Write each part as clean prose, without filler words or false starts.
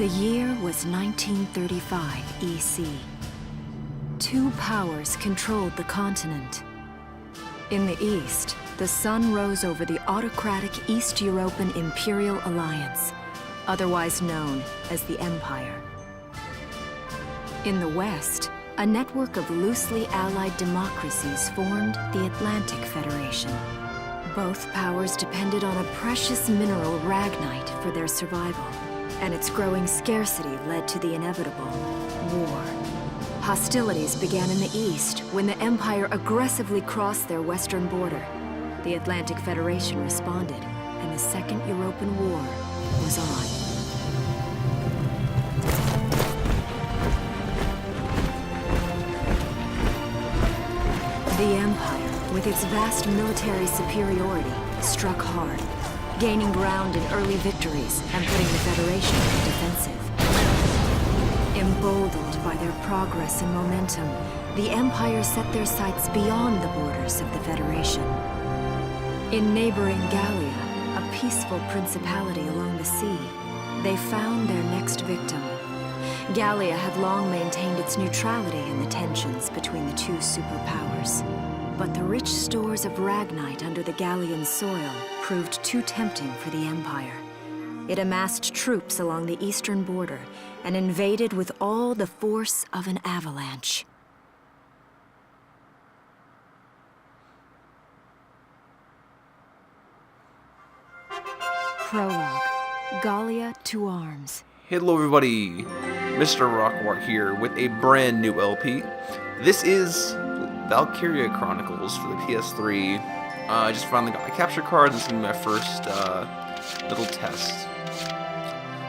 The year was 1935 EC. Two powers controlled the continent. In the east, the sun rose over the autocratic East European Imperial Alliance, otherwise known as the Empire. In the west, a network of loosely allied democracies formed the Atlantic Federation. Both powers depended on a precious mineral ragnite for their survival, and its growing scarcity led to the inevitable war. Hostilities began in the east when the Empire aggressively crossed their western border. The Atlantic Federation responded, and the Second European War was on. The Empire, with its vast military superiority, struck hard, gaining ground in early victories and putting the Federation on the defensive. Emboldened by their progress and momentum, the Empire set their sights beyond the borders of the Federation. In neighboring Gallia, a peaceful principality along the sea, they found their next victim. Gallia had long maintained its neutrality in the tensions between the two superpowers. But the rich stores of ragnite under the Gallian soil proved too tempting for the Empire. It amassed troops along the eastern border and invaded with all the force of an avalanche. Prologue. Gallia to arms. Hello everybody, MrRokwar here with a brand new LP. This is Valkyria Chronicles for the PS3. I just finally got my capture card. This is going to be my first little test.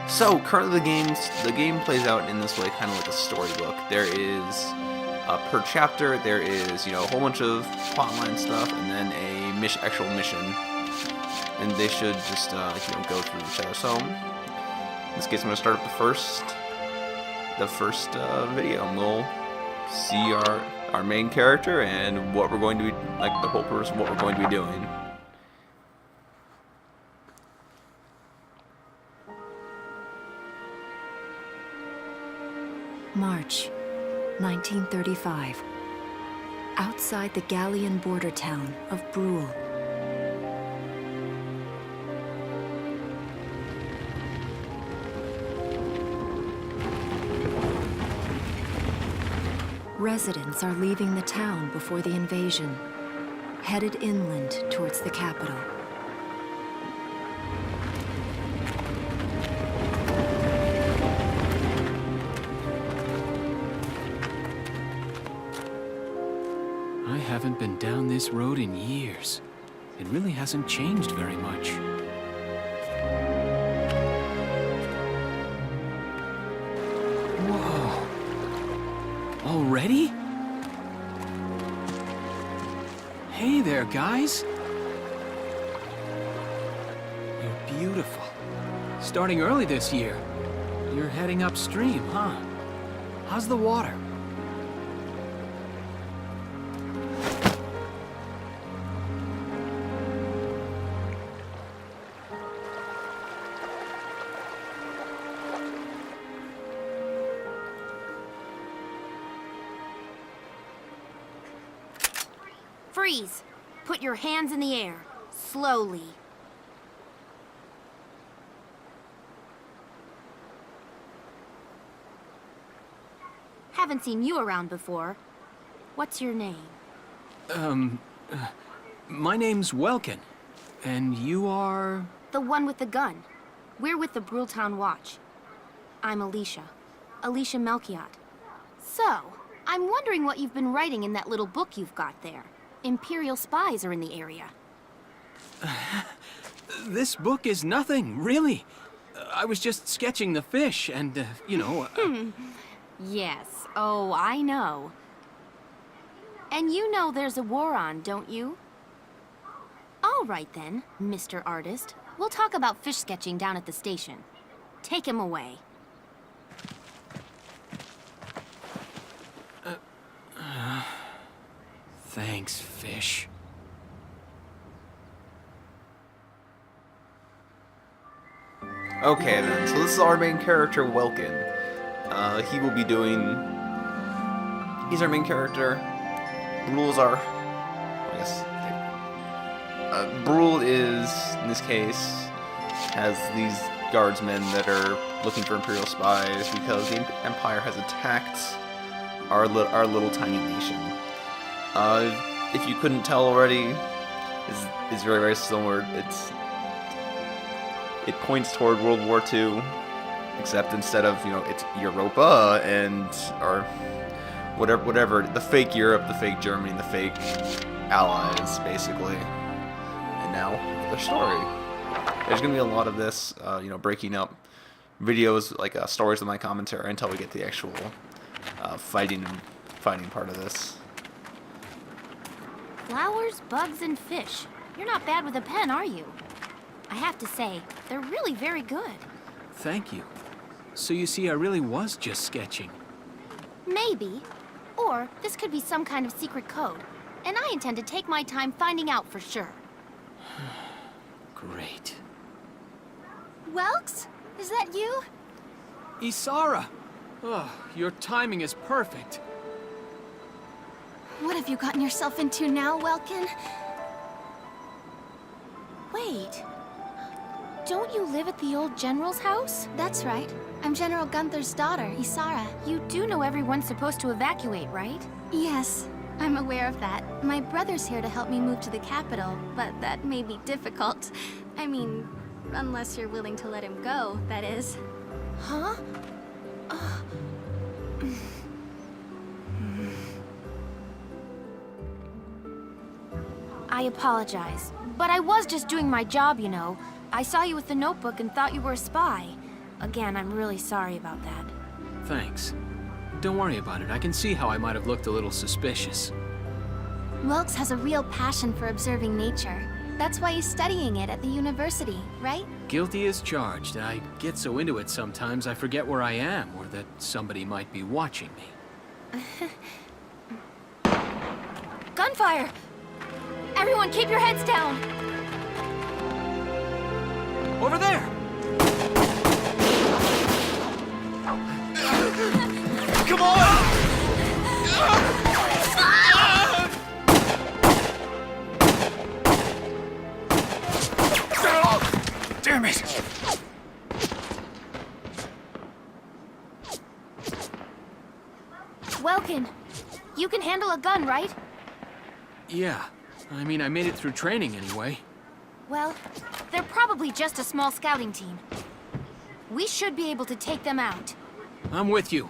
So currently the game plays out in this way, kind of like a storybook. There is per chapter, there is a whole bunch of plotline stuff, and then a actual mission, and they should just go through each other. So in this case, I'm going to start up the first video, and we'll see our main character and what we're going to be, like the whole purpose of what we're going to be doing. March 1935. Outside the Gallian border town of Brule. Residents are leaving the town before the invasion, headed inland towards the capital. I haven't been down this road in years. It really hasn't changed very much. Whoa. Already? Hey there, guys. You're beautiful. Starting early this year. You're heading upstream, huh? How's the water? Freeze! Put your hands in the air. Slowly. Haven't seen you around before. What's your name? My name's Welkin. And you are? The one with the gun. We're with the Bruletown Watch. I'm Alicia. Alicia Melchiot. So, I'm wondering what you've been writing in that little book you've got there. Imperial spies are in the area. This book is nothing, really. I was just sketching the fish and, Yes. Oh, I know. And you know there's a war on, don't you? All right then, Mr. Artist. We'll talk about fish sketching down at the station. Take him away. Thanks, fish. Okay then, so this is our main character, Welkin. He will be doing... He's our main character. Rules are... I guess... Brule is, in this case, has these guardsmen that are looking for Imperial spies because the Empire has attacked our little tiny nation. If you couldn't tell already, it's very, very similar. It points toward World War II, except instead of, it's Europa and, or whatever, the fake Europe, the fake Germany, the fake allies, basically. And now, the story. There's going to be a lot of this, breaking up videos, like stories of my commentary, until we get the actual fighting part of this. Flowers, bugs, and fish. You're not bad with a pen, are you? I have to say, they're really very good. Thank you. So you see, I really was just sketching. Maybe. Or this could be some kind of secret code. And I intend to take my time finding out for sure. Great. Welks? Is that you? Isara! Oh, your timing is perfect. What have you gotten yourself into now, Welkin? Wait. Don't you live at the old General's house? That's right. I'm General Gunther's daughter, Isara. You do know everyone's supposed to evacuate, right? Yes, I'm aware of that. My brother's here to help me move to the capital, but that may be difficult. I mean, unless you're willing to let him go, that is. Huh? I apologize, but I was just doing my job, you know. I saw you with the notebook and thought you were a spy. Again, I'm really sorry about that. Thanks. Don't worry about it. I can see how I might have looked a little suspicious. Welks has a real passion for observing nature. That's why he's studying it at the university, right? Guilty as charged. I get so into it sometimes I forget where I am, or that somebody might be watching me. Gunfire! Everyone keep your heads down! Over there! Come on! Damn it! Welkin, you can handle a gun, right? Yeah. I mean, I made it through training anyway. Well, they're probably just a small scouting team. We should be able to take them out. I'm with you.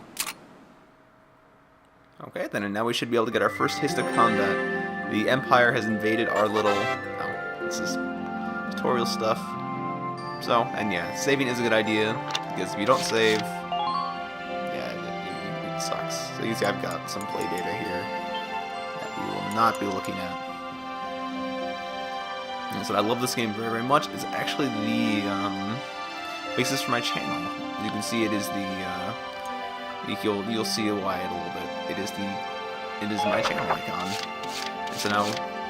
Okay, then, and now we should be able to get our first taste of combat. The Empire has invaded our little... Oh, this is tutorial stuff. So, and yeah, saving is a good idea, because if you don't save, yeah, it sucks. So you see I've got some play data here that we will not be looking at. And so I love this game very, very much. It's actually the basis for my channel. You can see it is the, you'll see why in a little bit. It is my channel icon. And so now,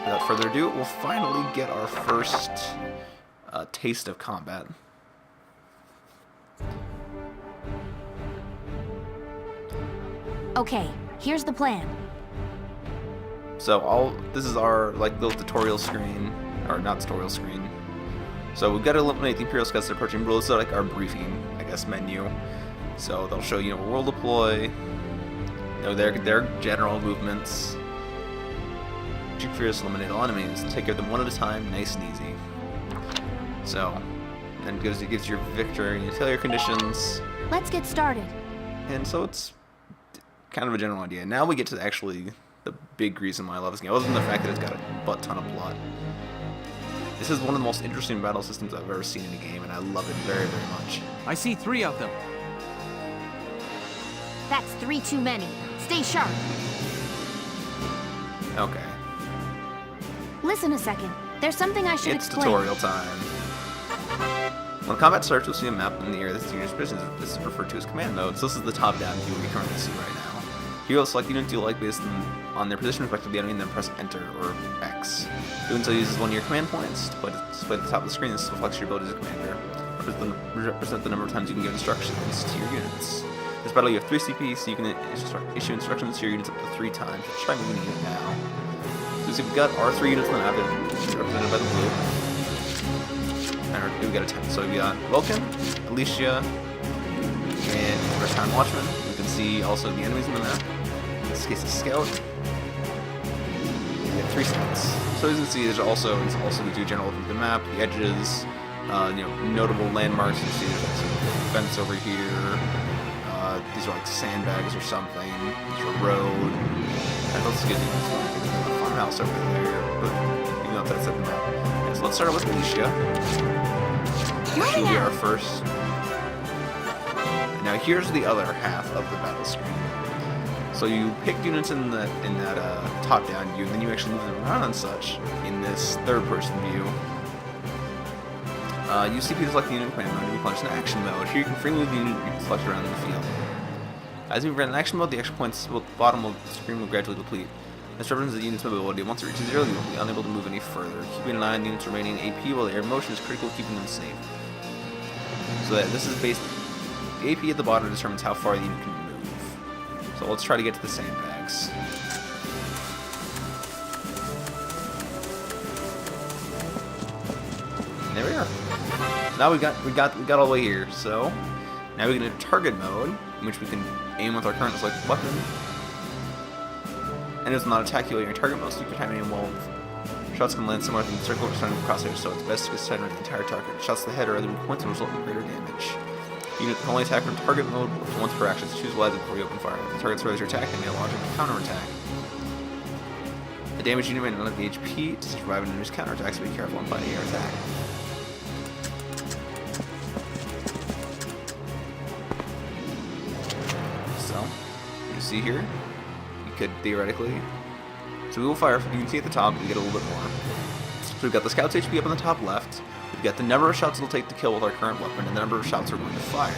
without further ado, we'll finally get our first taste of combat. Okay, here's the plan. So this is our little tutorial screen, or not tutorial screen. So we've got to eliminate the Imperial scouts that are approaching Brule. It's like our briefing, I guess, menu. So they'll show you, where we'll deploy, their general movements. Fierce eliminate all enemies. Take care of them one at a time, nice and easy. So, then it gives your victory and failure conditions. Let's get started. And so it's kind of a general idea. Now we get to actually the big reason why I love this game, other than the fact that it's got a butt ton of plot. This is one of the most interesting battle systems I've ever seen in a game, and I love it very, very much. I see 3 of them. That's 3 too many. Stay sharp. Okay. Listen a second. There's something I should It's explain. tutorial time. When combat starts, you'll see a map in the area that's unit's position. This is referred to as command mode. So this is the top-down view we currently see right now. Here you'll select units you like based on their position respective to the enemy, and then press Enter or X. Doing so uses one of your command points. Display at the top of the screen. This reflects your ability as a commander. represent the number of times you can give instructions to your units. This battle you have 3 CP, so you can issue instructions to your units up to 3 times. Let's try moving a unit now. So we've got our 3 units on the map, represented by the blue. And we got a 10. So we got Vulcan, Alicia, and our Town Watchman. You can see also the enemies on the map. In this case, a Scout. We have 3 scouts. So as you can see, there's also we do general overview of the map, the edges, notable landmarks. You can see there's also a fence over here. These are like sandbags or something. There's a road. And let's get into the farmhouse over there. But even though that's at the map. Okay, so let's start with Alicia. She will be our first. Now here's the other half of the battle screen. So you pick units in that top-down view, and then you actually move them around and such in this third-person view. Use CP to select the unit command mode to be punched in action mode. Here you can freely move the unit you can select around in the field. As we run in action mode, the action points at the bottom of the screen will gradually deplete. This represents the unit's mobility. Once it reaches 0, you will be unable to move any further. Keeping an eye on the unit's remaining AP while they are in motion is critical to keeping them safe. So that this is based. The AP at the bottom determines how far the unit can move. So let's try to get to the sandbags. And there we are. Now we got all the way here. So now we get into target mode, in which we can aim with our current selected weapon. And it does not attack you while you're in target mode, so you can time aim well. Shots can land somewhere within the circle or starting with crosshairs, so it's best to consider the entire target. Shots to the head or other points will result in greater damage. Unit can only attack from target mode once per action, so choose wisely before you open fire. If the target's ready to attack, they may launch a counter-attack. The damaged unit may not have the HP to survive an enemy's counter-attack, so be careful when fighting your attack. So, you see here, you could theoretically. So we will fire, you can see at the top, we get a little bit more. So we've got the scout's HP up on the top left. We've got the number of shots it'll take to kill with our current weapon, and the number of shots we're going to fire.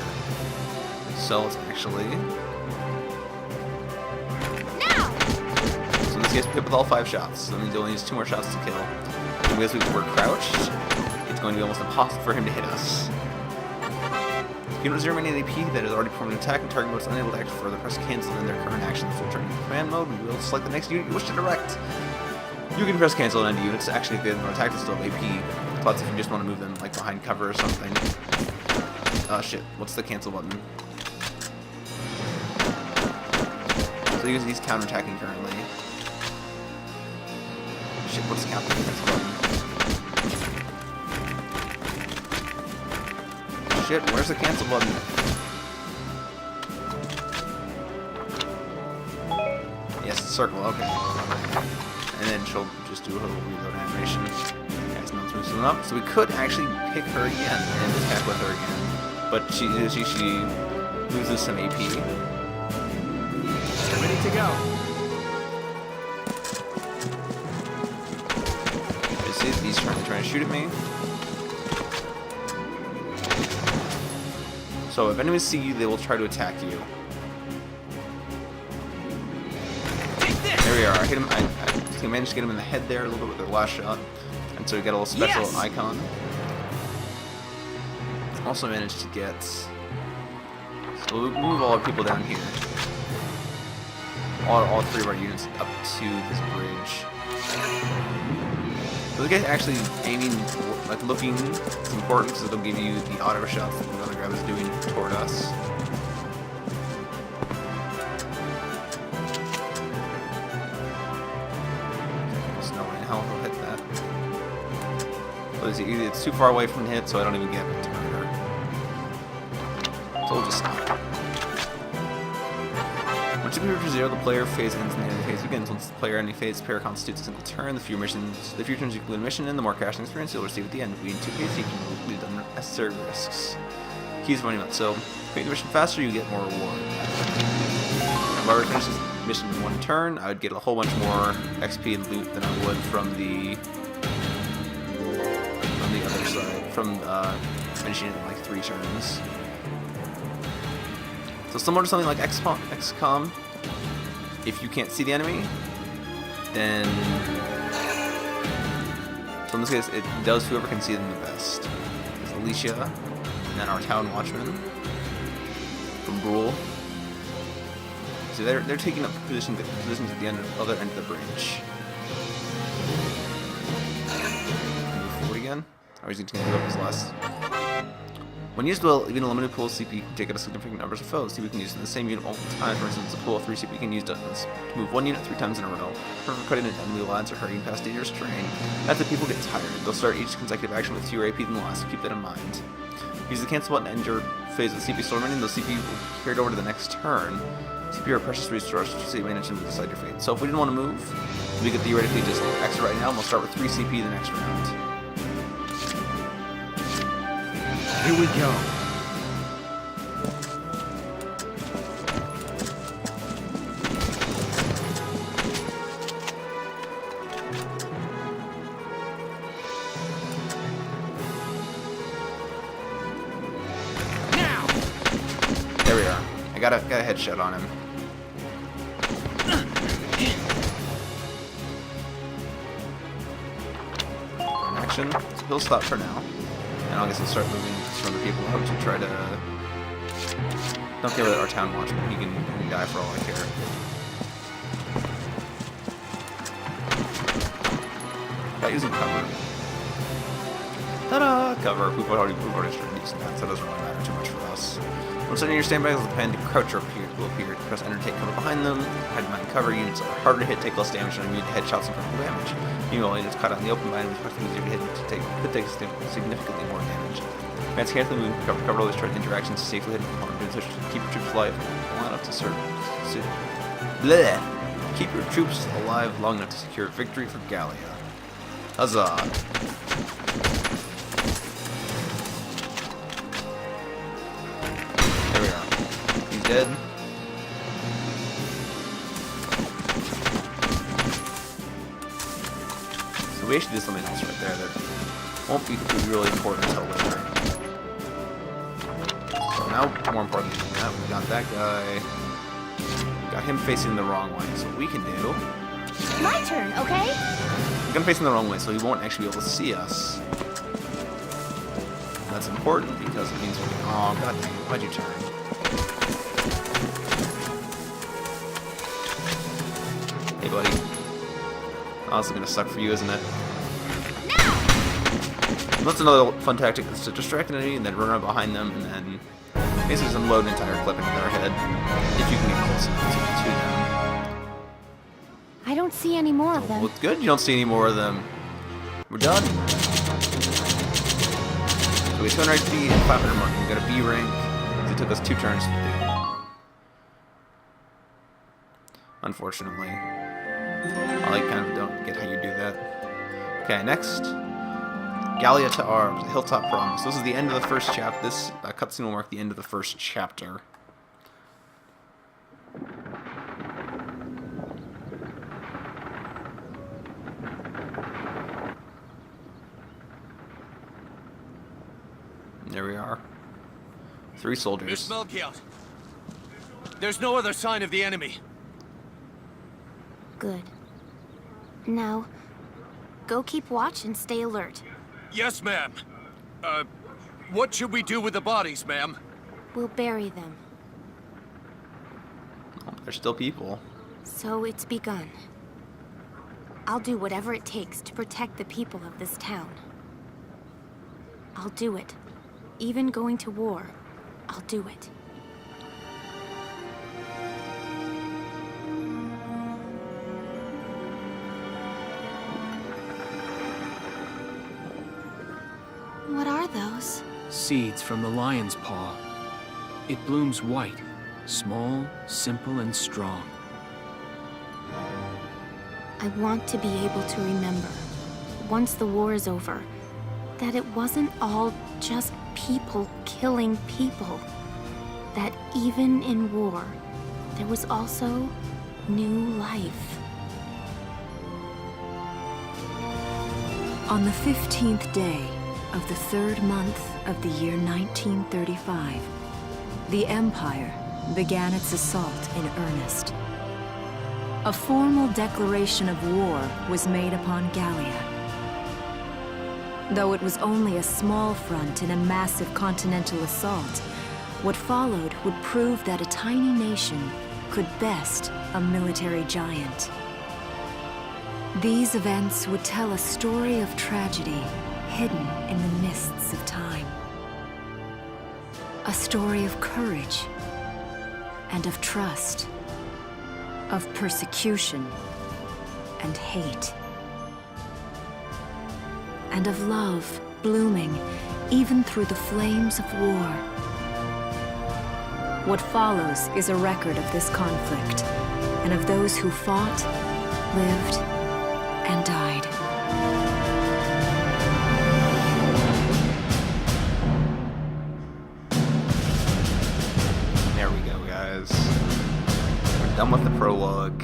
So let's actually. Now! So in this case, we hit with all 5 shots. So that means he only needs 2 more shots to kill. And because we're crouched, it's going to be almost impossible for him to hit us. Unit 0 remaining AP that has already performed an attack and target mode is unable to act further. Press cancel in their current action. This will turn into command mode. We will select the next unit you wish to direct. You can press cancel on any units. Actually, if they haven't attacked, it's still AP. Plus, if you just want to move them like behind cover or something. Shit. What's the cancel button? So he's counterattacking currently. Shit. What's the cancel button? Shit, where's the cancel button? Yes, circle, okay. And then she'll just do a little reload animation. Guys, now let's move something up. So we could actually pick her again and attack with her again. But she loses some AP. Ready to go. You see, he's trying to shoot at me. So if enemies see you, they will try to attack you. There we are. I hit him. I managed to get him in the head there a little bit with the last shot, and so we got a little special icon. Also managed to get. So we'll move all our people down here. All 3 of our units up to this bridge. So the guy actually aiming, like looking, is important because it'll give you the auto shots that the other guy was doing toward us. There's no way in hell he'll hit that. But it's too far away from the hit, so I don't even get it to hurt her. So we'll just stop. Once you reach 0, the player phase ends and the enemy phase begins. Once the player ending phase pair constitutes a single turn, the fewer turns you complete a mission and the more crashing experience you'll receive at the end. Being 2 phases, you can complete unnecessary risks. Keys running out. So, complete the mission faster, you get more reward. If I were to finish this mission in 1 turn, I would get a whole bunch more XP and loot than I would from the other side, from finishing it in like 3 turns. So similar to something like XCOM, if you can't see the enemy, then... So in this case, it does whoever can see them the best. It's Alicia. And then our town watchmen from Brule. So they're taking up positions at the other end of the bridge. Move forward again. Or is he going to go up his last? When used well, even a limited pool of CP can take out a significant numbers of foes. CP can use in the same unit multiple times. For instance, a pool of 3 CP can use to move 1 unit 3 times in a row. For cutting into enemy lines or hurrying past dangerous terrain. After people get tired, they'll start each consecutive action with fewer AP than the last, so keep that in mind. Use the cancel button to end your phase of CP storm ending, those CP will be carried over to the next turn. CP are precious resources, so you manage to decide your fate. So if we didn't want to move, we could theoretically just exit right now, and we'll start with 3 CP the next round. Here we go. There we are. I got a headshot on him. In action. So he'll stop for now. And I guess I'll start moving some other people out to try to... Don't care about our town watchman. He can die for all I care. About using cover. Ta-da! Cover. We've already started using that, so it doesn't really matter too much for us. Once setting your standby, the pen to crouch or will appear. Press enter to take cover behind them. Hide behind cover. Units are harder to hit, take less damage, and immune to headshots and critical damage. Meanwhile, units caught out in the open behind them, which easier to hit and could take significantly more damage. Advance carefully, move cover always try interactions to safely hit a component. Doing such to keep your troops alive long enough to serve. Bleh! Keep your troops alive long enough to secure victory for Gallia. Huzzah! There we are. He's dead. So we actually did something else right there that won't be really important until later. So now, more important than that, we got that guy. We got him facing the wrong way. So what we can do... My turn, okay? We got him facing the wrong way, so he won't actually be able to see us. That's important because it means we can... Oh, god dang it. Why'd you turn? Hey, buddy. Oh, this is gonna suck for you, isn't it? And that's another fun tactic, is to distract an enemy and then run around behind them and then basically just unload an entire clip into their head if you can get close enough to them. I don't see any more of them. Well, it's good you don't see any more of them. We're done. So we 200 XP and 500 mark. We got a B rank. It took us 2 turns to do. Unfortunately. I kind of don't get how you do that. Okay, next. Gallia to arms, a hilltop promise. This is the end of the first chapter. This cutscene will mark the end of the first chapter. There we are. 3 soldiers. Miss Melchiot. There's no other sign of the enemy. Good. Now, go keep watch and stay alert. Yes, ma'am. What should we do with the bodies, ma'am? We'll bury them. Oh, there's still people. So it's begun. I'll do whatever it takes to protect the people of this town. I'll do it. Even going to war, I'll do it. What are those? Seeds from the lion's paw. It blooms white, small, simple, and strong. I want to be able to remember, once the war is over, that it wasn't all just people killing people. That even in war, there was also new life. On the 15th day of the 3rd month of the year 1935, the Empire began its assault in earnest. A formal declaration of war was made upon Gallia. Though it was only a small front in a massive continental assault, what followed would prove that a tiny nation could best a military giant. These events would tell a story of tragedy hidden in the mists of time. A story of courage and of trust, of persecution and hate, and of love blooming even through the flames of war. What follows is a record of this conflict and of those who fought, lived, and died. There we go, guys. We're done with the prologue.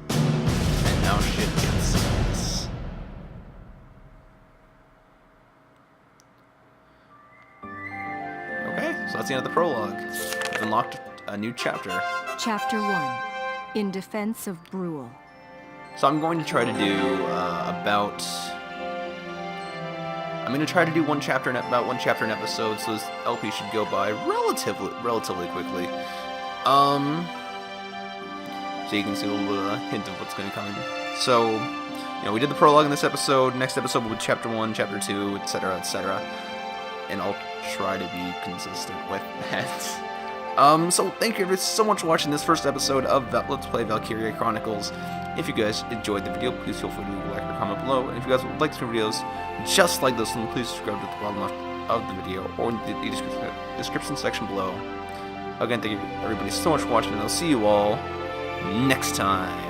And now shit gets serious. Okay, so that's the end of the prologue. We've unlocked a new chapter. Chapter 1. In Defense of Brule. So I'm going to try to do I'm going to try to do about one chapter an episode, so this LP should go by relatively quickly. So you can see a little bit of a hint of what's going to come. So, you know, we did the prologue in this episode. Next episode will be Chapter 1, Chapter 2, etc., etc. And I'll try to be consistent with that. So thank you so much for watching this first episode of Let's Play Valkyria Chronicles. If you guys enjoyed the video, please feel free to leave a like or comment below. And if you guys would like to see videos just like this one, please subscribe at the bottom left of the video or in the description section below. Again, thank you everybody so much for watching, and I'll see you all next time.